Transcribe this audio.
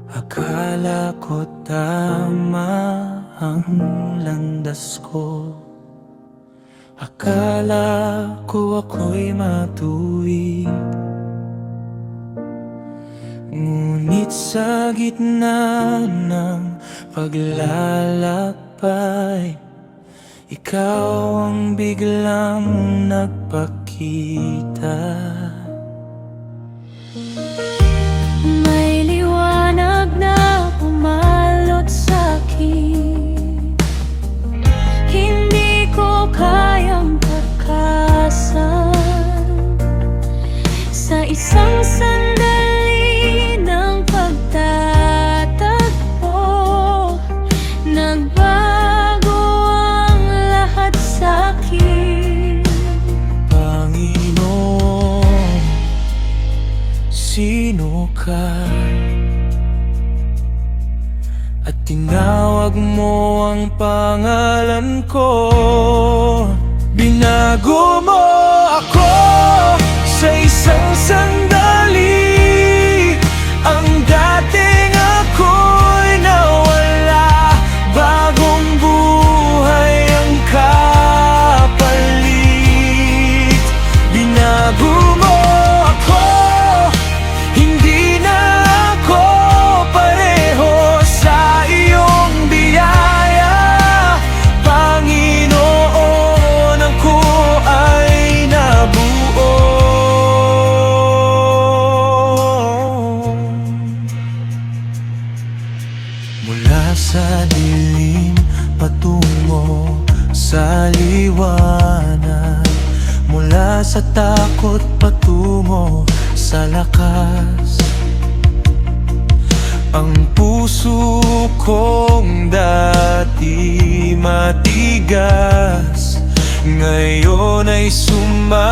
Akala ko tama ang landas ko. Akala ko ako'y matuwid. Ngunit sa gitna ng paglalakbay, ikaw ang biglang nagpakita. May liwanag na pumalot sa'kin, hindi ko kayang takasan. Sa isang sandali ng pagtatagpo, nagbago ang lahat sa'kin. Panginoon, sino ka? At tinawag mo ang pangalan ko. Binago mo ako sa isang sandali. Ang dating ako'y nawala, bagong buhay ang kapalit. Binago mo ako, hindi na ako pareho sa iyong biyaya. Panginoon, ako ay nabuo. Mula sa dilim patungo sa liwanag, mula sa takot patungo sa lakas. Ang puso kong dati matigas, ngayon ay sumasamba.